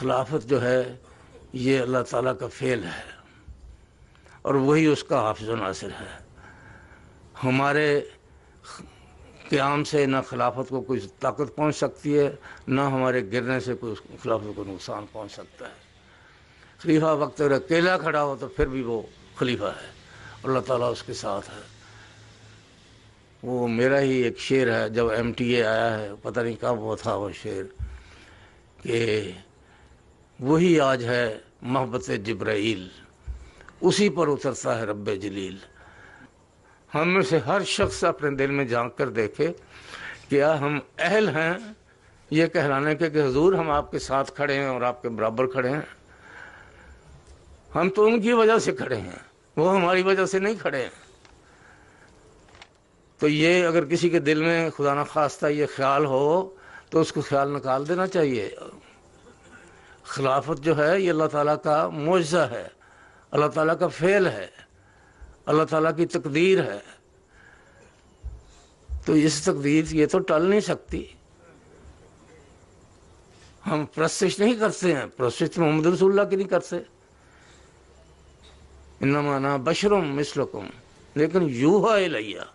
خلافت جو ہے یہ اللہ تعالیٰ کا فعل ہے اور وہی اس کا حافظ و ناصر ہے۔ ہمارے قیام سے نہ خلافت کو کوئی طاقت پہنچ سکتی ہے، نہ ہمارے گرنے سے کوئی خلافت کو نقصان پہنچ سکتا ہے۔ خلیفہ وقت اگر اکیلا کھڑا ہو تو پھر بھی وہ خلیفہ ہے، اللہ تعالیٰ اس کے ساتھ ہے۔ وہ میرا ہی ایک شعر ہے، جب ایم ٹی اے آیا ہے، پتہ نہیں کب وہ تھا وہ شعر، کہ وہی آج ہے محبت جبرائیل، اسی پر اترتا ہے رب جلیل۔ ہم میں سے ہر شخص اپنے دل میں جھانک کر دیکھے، کیا ہم اہل ہیں یہ کہلانے کے کہ حضور ہم آپ کے ساتھ کھڑے ہیں اور آپ کے برابر کھڑے ہیں؟ ہم تو ان کی وجہ سے کھڑے ہیں، وہ ہماری وجہ سے نہیں کھڑے ہیں۔ تو یہ اگر کسی کے دل میں خدا نخواستہ یہ خیال ہو تو اس کو خیال نکال دینا چاہیے۔ خلافت جو ہے یہ اللہ تعالیٰ کا معجزہ ہے، اللہ تعالیٰ کا فعل ہے، اللہ تعالیٰ کی تقدیر ہے۔ تو اس تقدیر یہ تو ٹل نہیں سکتی۔ ہم پرستش نہیں کرتے ہیں، پرستش محمد رسول اللہ کی نہیں کرتے، انما انا بشر مثلکم لیکن یوحا الیہ۔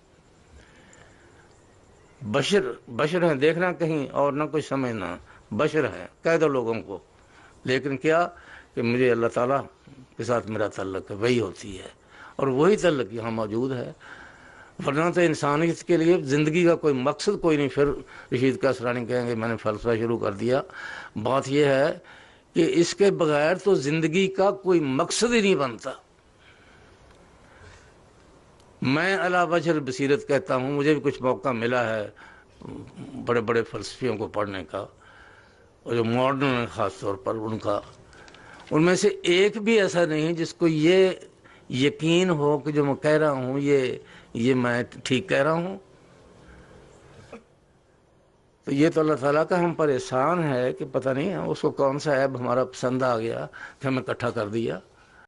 بشر ہیں، دیکھنا کہیں اور نہ کچھ سمجھنا، بشر ہیں، کہہ دو لوگوں کو، لیکن کیا کہ مجھے اللہ تعالیٰ کے ساتھ میرا تعلق ہے، وہی ہوتی ہے، اور وہی تعلق یہاں موجود ہے۔ ورنہ تو انسانیت کے لیے زندگی کا کوئی مقصد کوئی نہیں۔ پھر رشید کاسرانی کہیں گے میں نے فلسفہ شروع کر دیا۔ بات یہ ہے کہ اس کے بغیر تو زندگی کا کوئی مقصد ہی نہیں بنتا۔ میں علی وجہ البصیرت کہتا ہوں، مجھے بھی کچھ موقع ملا ہے بڑے بڑے فلسفیوں کو پڑھنے کا، اور جو ماڈرن ہیں خاص طور پر ان میں سے ایک بھی ایسا نہیں جس کو یہ یقین ہو کہ جو میں کہہ رہا ہوں یہ میں ٹھیک کہہ رہا ہوں۔ تو یہ تو اللہ تعالیٰ کا ہم پر احسان ہے کہ پتہ نہیں اس کو کون سا عیب ہمارا پسند آ گیا کہ ہمیں اکٹھا کر دیا۔